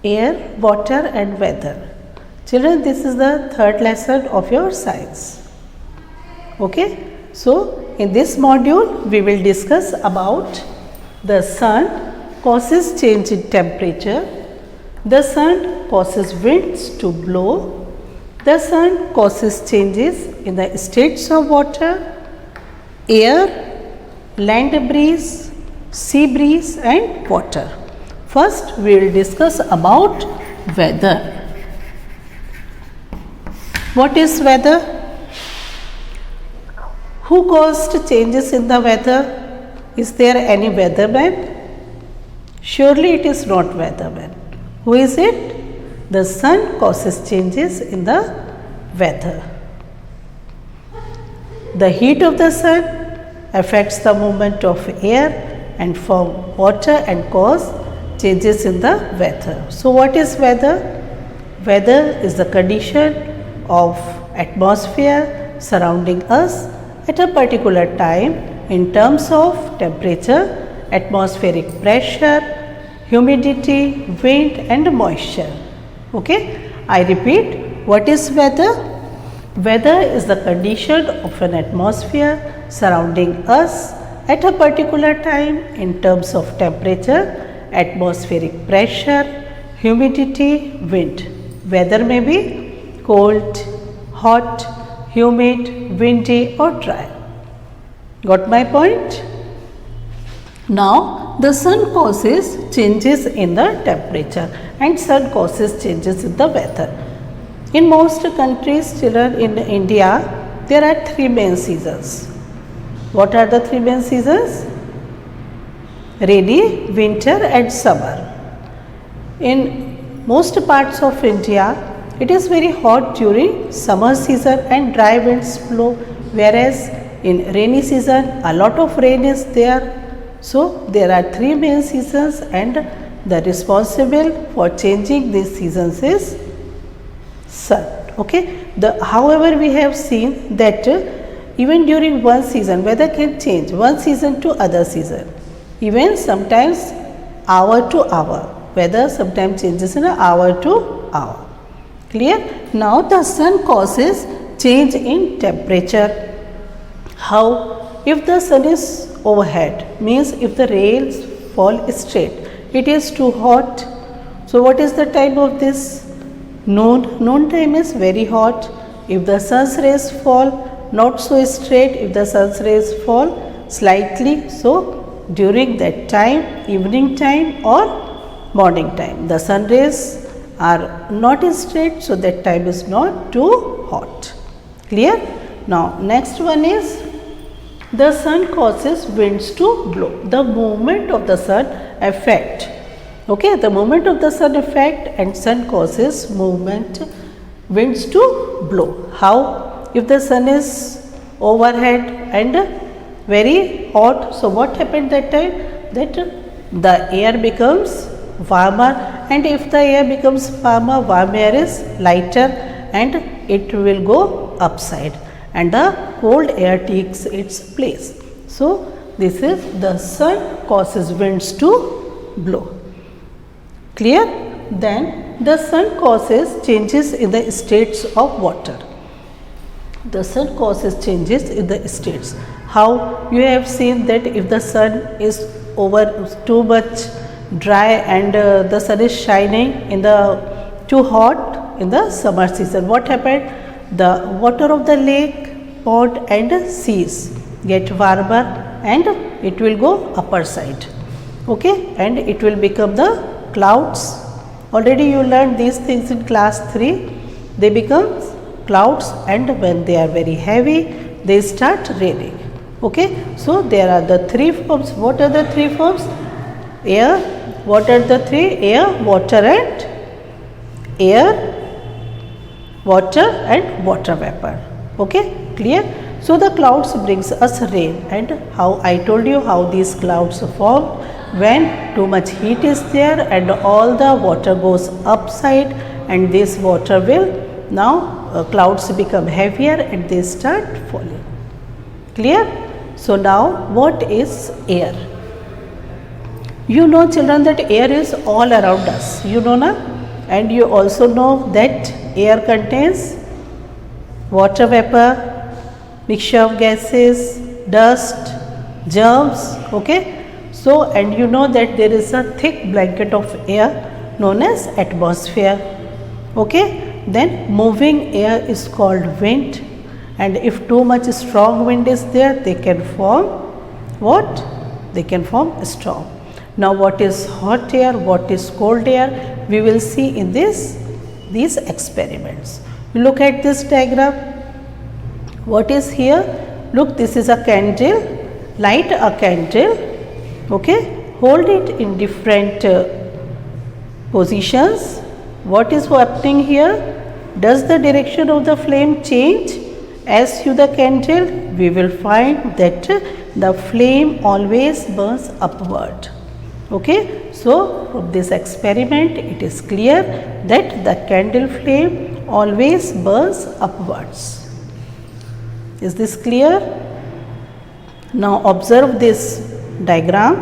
Air, water and weather. Children, this is the third lesson of your science. Okay. So, in this module, we will discuss about the sun causes change in temperature, the sun causes winds to blow, the sun causes changes in the states of water, air, land breeze, sea breeze and water. First, we will discuss about weather. What is weather? Who caused changes in the weather? Is there any weatherman? Surely it is not weatherman. Who is it? The sun causes changes in the weather. The heat of the sun affects the movement of air and form water and cause changes in the weather. So, what is weather? Weather is the condition of atmosphere surrounding us at a particular time in terms of temperature, atmospheric pressure, humidity, wind and moisture. Okay? I repeat, what is weather? Weather is the condition of an atmosphere surrounding us at a particular time in terms of temperature, atmospheric pressure, humidity, wind. Weather may be cold, hot, humid, windy or dry. Got my point? Now, the sun causes changes in the temperature and sun causes changes in the weather. In most countries, children, in India, there are three main seasons. What are the three main seasons? Rainy, winter and summer. In most parts of India, it is very hot during summer season and dry winds blow, whereas in rainy season a lot of rain is there. So, there are three main seasons and the responsible for changing these seasons is sun. Okay. However, we have seen that even during one season weather can change one season to other season. Even sometimes hour to hour, weather sometimes changes in hour to hour. Clear? Now, the sun causes change in temperature. How? If the sun is overhead, means if the rays fall straight, it is too hot. So, what is the time of this? Noon. Noon time is very hot. If the sun's rays fall not so straight, if the sun's rays fall slightly, so during that time, evening time or morning time, the sun rays are not straight, so that time is not too hot. Clear? Now, next one is the sun causes winds to blow. The movement of the sun affect. Okay, the movement of the sun affect and sun causes movement, winds to blow. How? If the sun is overhead and very hot, so what happened that time? That the air becomes warmer, and if the air becomes warmer, warm air is lighter and it will go upside and the cold air takes its place. So, this is the sun causes winds to blow. Clear? Then the sun causes changes in the states of water. The sun causes changes in the states. How? You have seen that if the sun is over too much dry and the sun is shining in the too hot in the summer season, what happened? The water of the lake, pond and seas get warmer and it will go upper side. Okay, and it will become the clouds. Already you learned these things in class 3. They become clouds and when they are very heavy, they start raining. Okay, so there are the three forms. What are the three forms? Air. What are the three? Air, water and water vapor. Okay, clear? So the clouds brings us rain, and how I told you how these clouds form when too much heat is there and all the water goes upside, and this water will now clouds become heavier and they start falling. Clear? So now what is air? You know children that air is all around us. You know na? and you also know that air contains water vapor, mixture of gases, dust, germs. Okay. So, and you know that there is a thick blanket of air known as atmosphere. Okay. Then moving air is called wind, and if too much strong wind is there, they can form what? They can form a storm. Now, what is hot air, what is cold air, we will see in these experiments. You look at this diagram. What is here? Look, this is a candle. Light a candle. Okay, hold it in different positions. What is happening here? Does the direction of the flame change as you the candle? We will find that the flame always burns upward. Okay, so from this experiment it is clear that the candle flame always burns upwards. Is this clear? Now observe this diagram.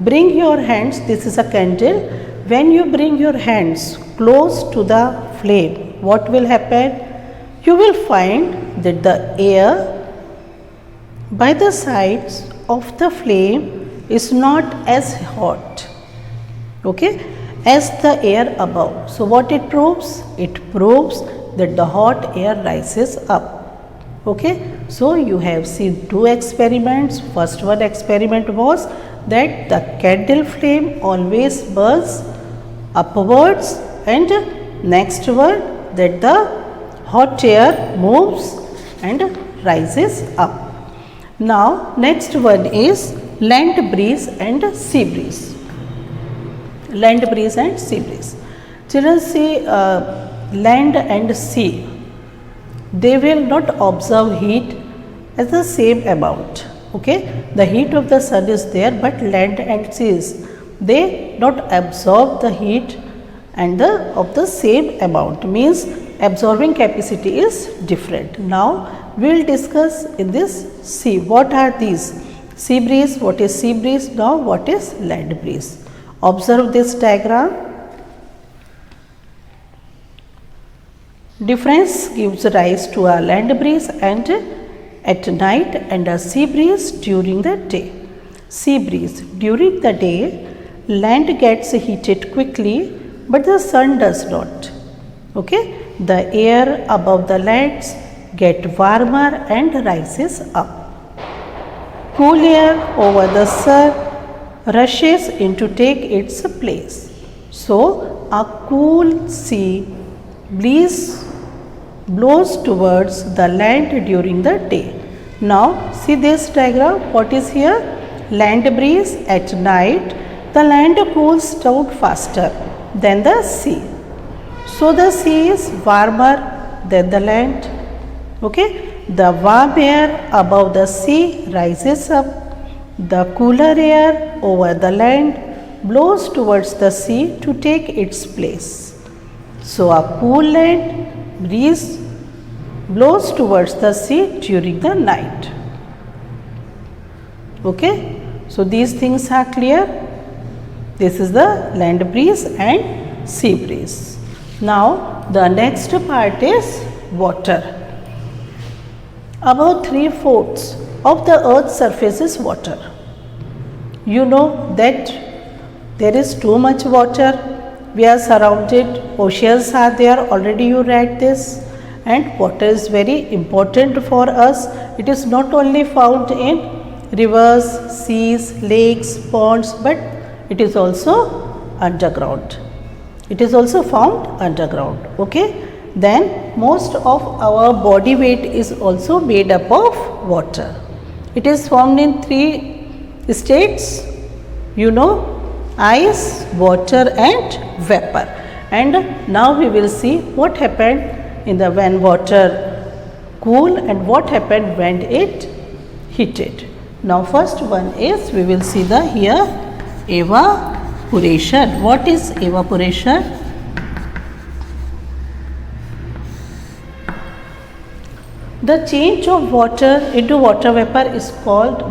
Bring your hands, this is a candle. When you bring your hands close to the flame, what will happen? You will find that the air by the sides of the flame is not as hot, okay, as the air above. So what it proves? It proves that the hot air rises up. Okay, so you have seen two experiments. First one experiment was that the candle flame always burns upwards, and next one that the hot air moves and rises up. Now next one is land breeze and sea breeze. Land breeze and sea breeze. Children, see land and sea, they will not observe heat as the same amount. Okay, the heat of the sun is there, but land and seas, they not absorb the heat and of the same amount, means absorbing capacity is different. Now we will discuss in this sea. What are these? Sea breeze. What is sea breeze? Now what is land breeze? Observe this diagram. Difference gives rise to a land breeze and at night and a sea breeze during the day. Sea breeze. During the day, land gets heated quickly, but the sun does not. Okay, the air above the lands get warmer and rises up. Cool air over the sun rushes in to take its place. So a cool sea breeze blows towards the land during the day. Now see this diagram. What is here? Land breeze. At night the land cools down faster than the sea. So the sea is warmer than the land. Okay, the warm air above the sea rises up. The cooler air over the land blows towards the sea to take its place. So a cool land breeze blows towards the sea during the night. Okay, so these things are clear. This is the land breeze and sea breeze. Now the next part is water. About 3/4 of the earth's surface is water. You know that there is too much water. We are surrounded, oceans are there, already you read this, and water is very important for us. It is not only found in rivers, seas, lakes, ponds, but it is also underground. It is also found underground. Okay, then most of our body weight is also made up of water. It is formed in 3 states, you know, ice, water and vapor. And now we will see what happened in the when water cool and what happened when it heated. Now first one is, we will see the here evaporation. What is evaporation? The change of water into vapor is called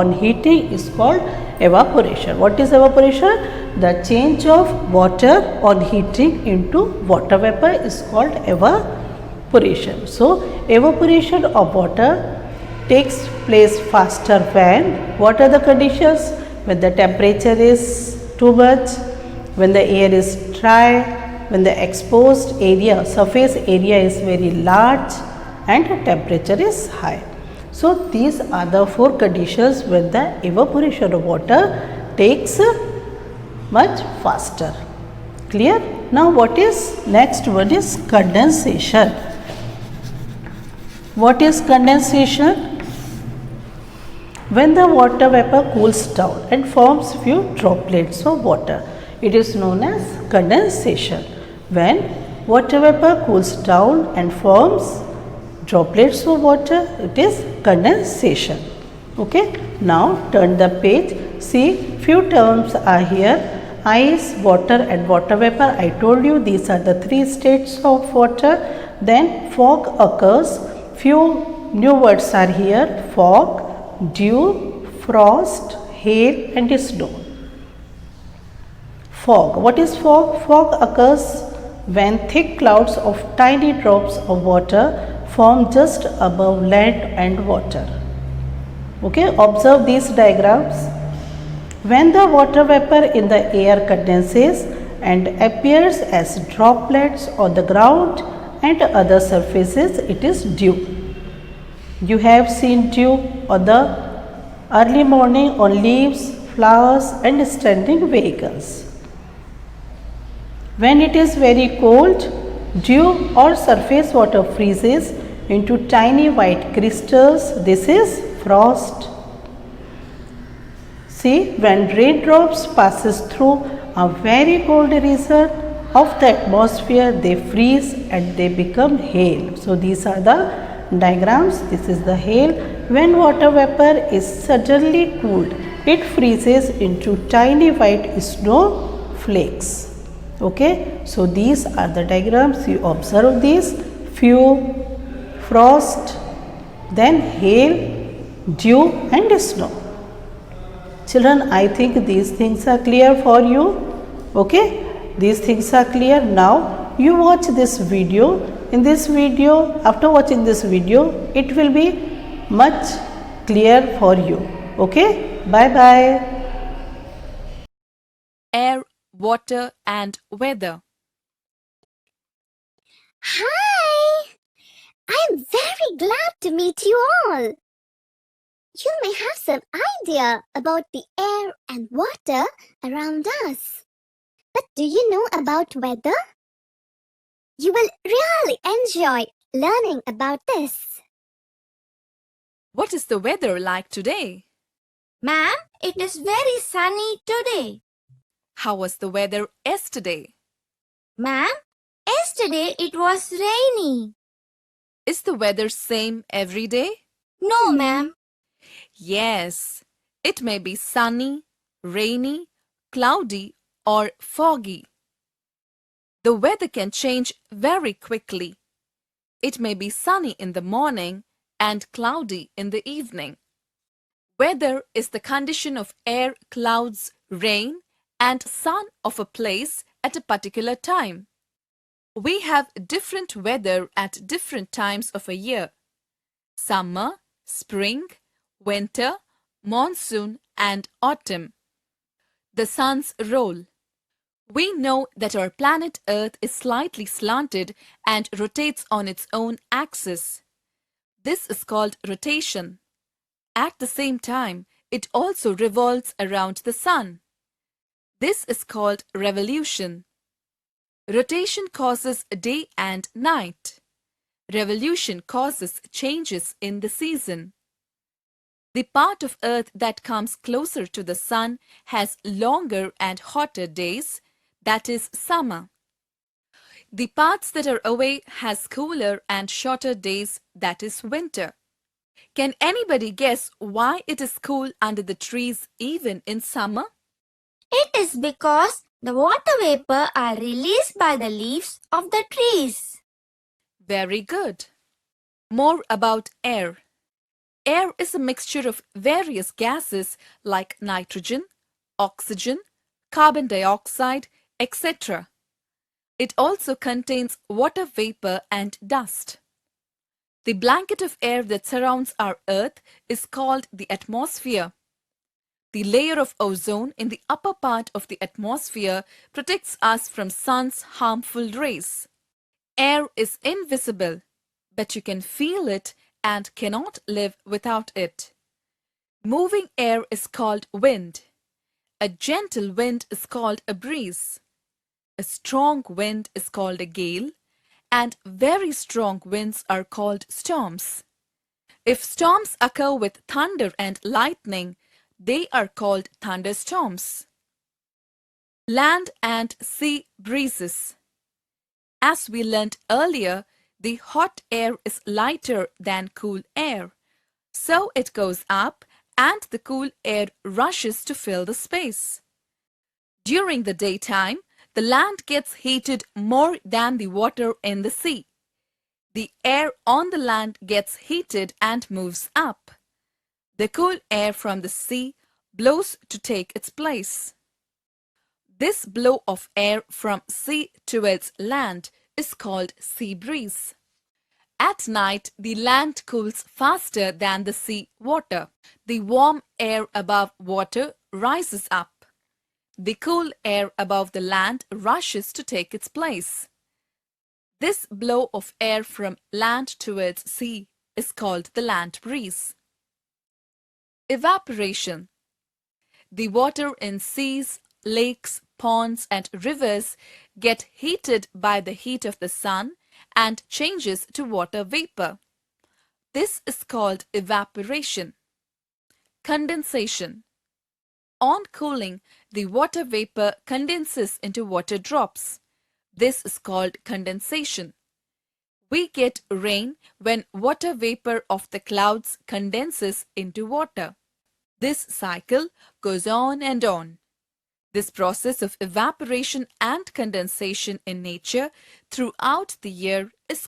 on heating is called evaporation. What is evaporation? The change of water on heating into water vapor is called evaporation. So, evaporation of water takes place faster when, what are the conditions? When the temperature is too much, when the air is dry, when the exposed area, surface area is very large and the temperature is high. So, these are the 4 conditions when the evaporation of water takes much faster. Clear? Now, what is next one is condensation. What is condensation? When the water vapor cools down and forms few droplets of water, it is known as condensation. When water vapor cools down and forms droplets of water, it is condensation. Okay. Now, turn the page. See, few terms are here: ice, water and water vapor. I told you these are the 3 states of water. Then fog occurs. Few new words are here: fog, dew, frost, hail and snow. Fog. What is fog? Fog occurs when thick clouds of tiny drops of water form just above land and water. Okay, observe these diagrams. When the water vapor in the air condenses and appears as droplets on the ground and other surfaces, it is dew. You have seen dew on the early morning on leaves, flowers and standing vehicles. When it is very cold, dew or surface water freezes into tiny white crystals. This is frost. See, when raindrops passes through a very cold region of the atmosphere, they freeze and they become hail. So, these are the diagrams. This is the hail. When water vapor is suddenly cooled, it freezes into tiny white snow flakes. Okay. So, these are the diagrams. You observe these: few, frost, then hail, dew and snow. Children, I think these things are clear for you. Okay. These things are clear. Now, you watch this video. In this video, after watching this video, it will be much clear for you. Okay. Bye-bye. Air, water and weather. Hi! I'm very glad to meet you all. You may have some idea about the air and water around us. But do you know about weather? You will really enjoy learning about this. What is the weather like today? Ma'am, it is very sunny today. How was the weather yesterday? Ma'am, yesterday it was rainy. Is the weather same every day? No, ma'am. Yes, it may be sunny, rainy, cloudy or foggy. The weather can change very quickly. It may be sunny in the morning and cloudy in the evening. Weather is the condition of air, clouds, rain and sun of a place at a particular time. We have different weather at different times of a year: summer, spring, winter, monsoon and autumn. The sun's role. We know that our planet Earth is slightly slanted and rotates on its own axis. This is called rotation. At the same time, it also revolves around the sun. This is called revolution. Rotation causes day and night. Revolution causes changes in the season. The part of Earth that comes closer to the sun has longer and hotter days, that is summer. The parts that are away has cooler and shorter days, that is winter. Can anybody guess why it is cool under the trees even in summer? It is because the water vapor are released by the leaves of the trees. Very good. More about air. Air is a mixture of various gases like nitrogen, oxygen, carbon dioxide, etc. It also contains water vapor and dust. The blanket of air that surrounds our Earth is called the atmosphere. The layer of ozone in the upper part of the atmosphere protects us from sun's harmful rays. Air is invisible, but you can feel it and cannot live without it. Moving air is called wind. A gentle wind is called a breeze. A strong wind is called a gale, and very strong winds are called storms. If storms occur with thunder and lightning, they are called thunderstorms. Land and sea breezes. As we learned earlier, the hot air is lighter than cool air, so it goes up and the cool air rushes to fill the space. During the daytime, the land gets heated more than the water in the sea. The air on the land gets heated and moves up. The cool air from the sea blows to take its place. This blow of air from sea towards land is called sea breeze. At night, the land cools faster than the sea water. The warm air above water rises up. The cool air above the land rushes to take its place. This blow of air from land towards sea is called the land breeze. Evaporation. The water in seas, lakes, ponds and rivers get heated by the heat of the sun and changes to water vapor. This is called evaporation. Condensation. On cooling, the water vapor condenses into water drops. This is called condensation. We get rain when water vapor of the clouds condenses into water. This cycle goes on and on. This process of evaporation and condensation in nature throughout the year